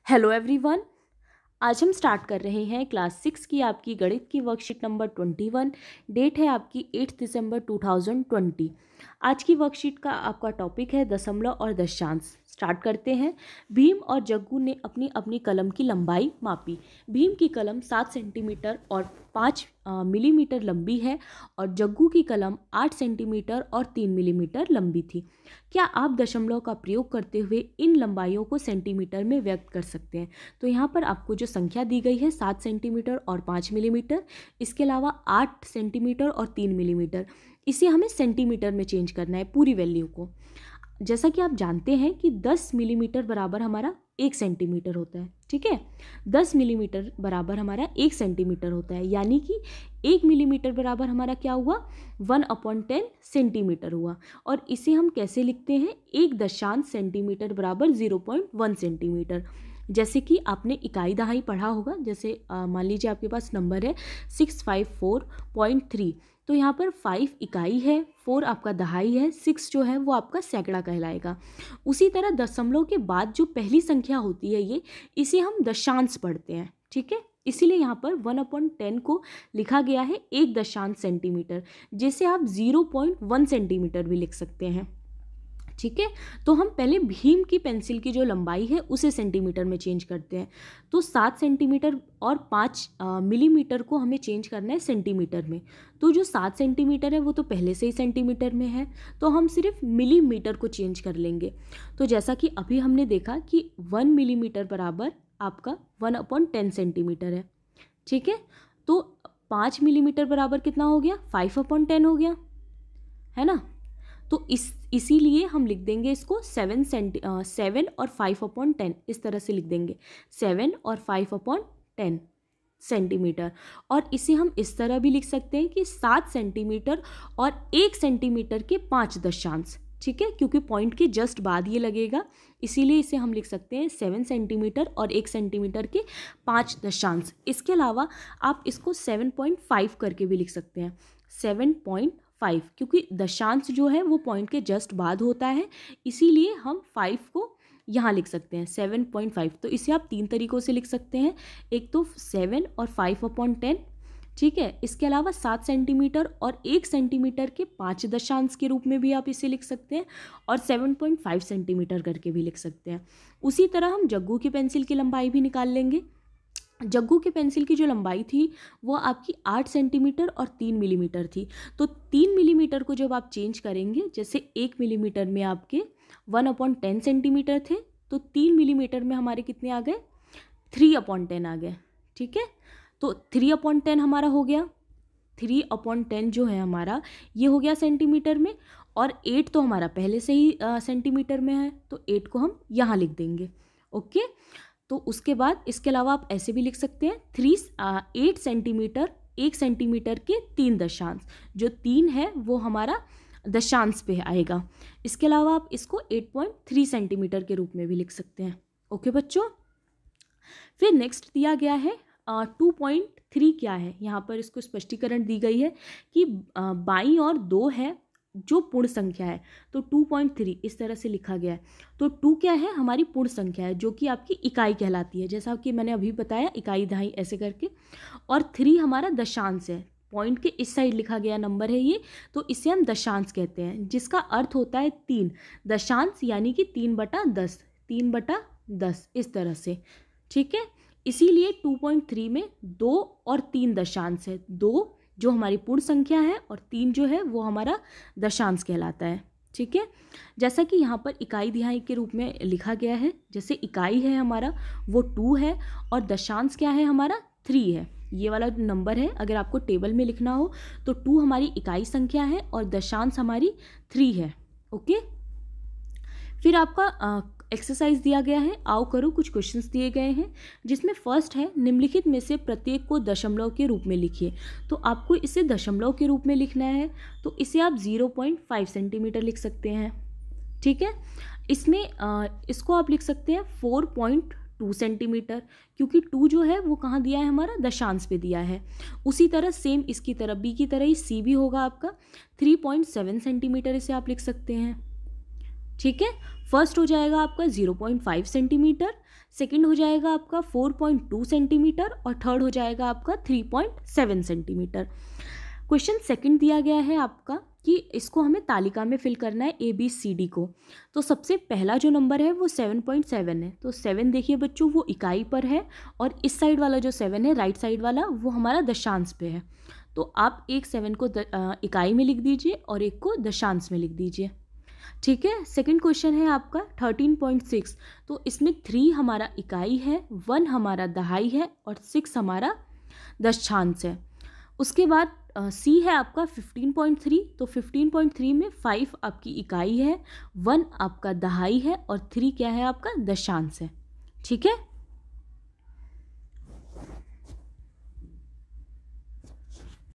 Hello everyone. आज हम start कर रहे हैं क्लास 6 की आपकी गणित की वर्कशीट नंबर 21। डेट है आपकी 8 दिसंबर 2020। आज की वर्कशीट का आपका टॉपिक है दशमलव और दशांश। स्टार्ट करते हैं। भीम और जग्गू ने अपनी अपनी कलम की लंबाई मापी। भीम की कलम 7 सेंटीमीटर और 5 मिलीमीटर लंबी है और जग्गू की कलम 8 सेंटीमीटर और 3 मिलीमीटर लंबी थी। क्या आप दशमलव का प्रयोग करते हुए इन लंबाइयों को सेंटीमीटर में व्यक्त कर सकते हैं? तो यहाँ पर आपको जो संख्या दी गई है 7 सेंटीमीटर और 5 मिलीमीटर, इसके अलावा 8 सेंटीमीटर और 3 मिलीमीटर, इसे हमें सेंटीमीटर में चेंज करना है पूरी वैल्यू को। जैसा कि आप जानते हैं कि 10 मिलीमीटर बराबर हमारा 1 सेंटीमीटर होता है, ठीक है। 10 मिलीमीटर बराबर हमारा 1 सेंटीमीटर होता है, यानी कि 1 मिलीमीटर बराबर हमारा क्या हुआ, 1/10 सेंटीमीटर हुआ। और इसे हम कैसे लिखते हैं, 1 सेंटीमीटर बराबर 0.1 सेंटीमीटर। जैसे कि आपने इकाई दहाई पढ़ा होगा, जैसे मान लीजिए आपके पास नंबर है 654.3, तो यहाँ पर 5 इकाई है, 4 आपका दहाई है, 6 जो है वो आपका सैकड़ा कहलाएगा। उसी तरह दशमलव के बाद जो पहली संख्या होती है इसे हम दशांश पढ़ते हैं, ठीक है। इसीलिए यहाँ पर 1/10 को लिखा गया है 1 सेंटीमीटर, जिसे आप 0.1 सेंटीमीटर भी लिख सकते हैं, ठीक है। तो हम पहले भीम की पेंसिल की जो लंबाई है उसे सेंटीमीटर में चेंज करते हैं। तो 7 सेंटीमीटर और 5 मिलीमीटर को हमें चेंज करना है सेंटीमीटर में। तो जो 7 सेंटीमीटर है वो तो पहले से ही सेंटीमीटर में है, तो हम सिर्फ मिलीमीटर को चेंज कर लेंगे। तो जैसा कि अभी हमने देखा कि 1 मिलीमीटर बराबर आपका 1/10 सेंटीमीटर है, ठीक है। तो 5 मिलीमीटर बराबर कितना हो गया, 5/10 हो गया, है ना। तो इसीलिए हम लिख देंगे इसको 7 और 5/10, इस तरह से लिख देंगे 7 और 5/10 सेंटीमीटर। और इसे हम इस तरह भी लिख सकते हैं कि 7 सेंटीमीटर और 1 सेंटीमीटर के 5 दशांश, ठीक है, क्योंकि पॉइंट के जस्ट बाद ये लगेगा, इसीलिए इसे हम लिख सकते हैं 7 सेंटीमीटर और 1 सेंटीमीटर के 5 दशांश। इसके अलावा आप इसको 7.5 करके भी लिख सकते हैं, 7.5, क्योंकि दशांश जो है वो पॉइंट के जस्ट बाद होता है, इसीलिए हम 5 को यहाँ लिख सकते हैं 7.5। तो इसे आप 3 तरीक़ों से लिख सकते हैं, एक तो 7 और 5/10, ठीक है। इसके अलावा 7 सेंटीमीटर और 1 सेंटीमीटर के 5 दशांश के रूप में भी आप इसे लिख सकते हैं, और 7.5 सेंटीमीटर करके भी लिख सकते हैं। उसी तरह हम जग्गू की पेंसिल की लंबाई भी निकाल लेंगे। जग्गू की पेंसिल की जो लंबाई थी वो आपकी 8 सेंटीमीटर और 3 मिलीमीटर थी। तो 3 मिलीमीटर को जब आप चेंज करेंगे, जैसे 1 मिलीमीटर में आपके 1/10 सेंटीमीटर थे, तो 3 मिलीमीटर में हमारे कितने आ गए, 3/10 आ गए, ठीक है। तो 3/10 हमारा हो गया, 3/10 जो है हमारा ये हो गया सेंटीमीटर में, और 8 तो हमारा पहले से ही सेंटीमीटर में है, तो 8 को हम यहाँ लिख देंगे, ओके। तो उसके बाद इसके अलावा आप ऐसे भी लिख सकते हैं 8 सेंटीमीटर 1 सेंटीमीटर के 3 दशांश, जो 3 है वो हमारा दशांश पे आएगा। इसके अलावा आप इसको 8.3 सेंटीमीटर के रूप में भी लिख सकते हैं, ओके बच्चों। फिर नेक्स्ट दिया गया है 2.3 क्या है, यहाँ पर इसको स्पष्टीकरण दी गई है कि बाईं और 2 है जो पूर्ण संख्या है, तो 2.3 इस तरह से लिखा गया है। तो 2 क्या है, हमारी पूर्ण संख्या है जो कि आपकी इकाई कहलाती है, जैसा कि मैंने अभी बताया इकाई दहाई ऐसे करके। और 3 हमारा दशांश है, पॉइंट के इस साइड लिखा गया नंबर है ये, तो इसे हम दशांश कहते हैं, जिसका अर्थ होता है 3 दशांश, यानी कि 3/10, 3/10 इस तरह से, ठीक है। इसीलिए 2.3 में 2 और 3 दशांश है, 2 जो हमारी पूर्ण संख्या है और 3 जो है वो हमारा दशांश कहलाता है, ठीक है। जैसा कि यहाँ पर इकाई दिहाई के रूप में लिखा गया है, जैसे इकाई है हमारा वो 2 है और दशांश क्या है हमारा 3 है, ये वाला नंबर है। अगर आपको टेबल में लिखना हो तो 2 हमारी इकाई संख्या है और दशांश हमारी 3 है, ओके। फिर आपका एक्सरसाइज दिया गया है, आओ करो, कुछ क्वेश्चंस दिए गए हैं, जिसमें फर्स्ट है निम्नलिखित में से प्रत्येक को दशमलव के रूप में लिखिए। तो आपको इसे दशमलव के रूप में लिखना है, तो इसे आप 0.5 सेंटीमीटर लिख सकते हैं, ठीक है। इसमें इसको आप लिख सकते हैं 4.2 सेंटीमीटर, क्योंकि 2 जो है वो कहाँ दिया है, हमारा दशांश पे दिया है। उसी तरह सेम इसकी तरह बी की तरह ही सी भी होगा आपका 3.7 सेंटीमीटर, इसे आप लिख सकते हैं, ठीक है। फर्स्ट हो जाएगा आपका 0.5 सेंटीमीटर, सेकंड हो जाएगा आपका 4.2 सेंटीमीटर और थर्ड हो जाएगा आपका 3.7 सेंटीमीटर। क्वेश्चन सेकंड दिया गया है आपका कि इसको हमें तालिका में फिल करना है ABCD को। तो सबसे पहला जो नंबर है वो 7.7 है। तो 7 देखिए बच्चों वो इकाई पर है और इस साइड वाला जो 7 है राइट साइड वाला वो हमारा दशांश पे है। तो आप एक 7 को इकाई में लिख दीजिए और एक को दशांश में लिख दीजिए। ठीक है। सेकंड क्वेश्चन है आपका 13.6। तो इसमें 3 हमारा इकाई है, 1 हमारा दहाई है और 6 हमारा दशांश है। उसके बाद सी है आपका 15.3। तो 15.3 में 5 आपकी इकाई है, 1 आपका दहाई है और 3 क्या है आपका दशांश है। ठीक है।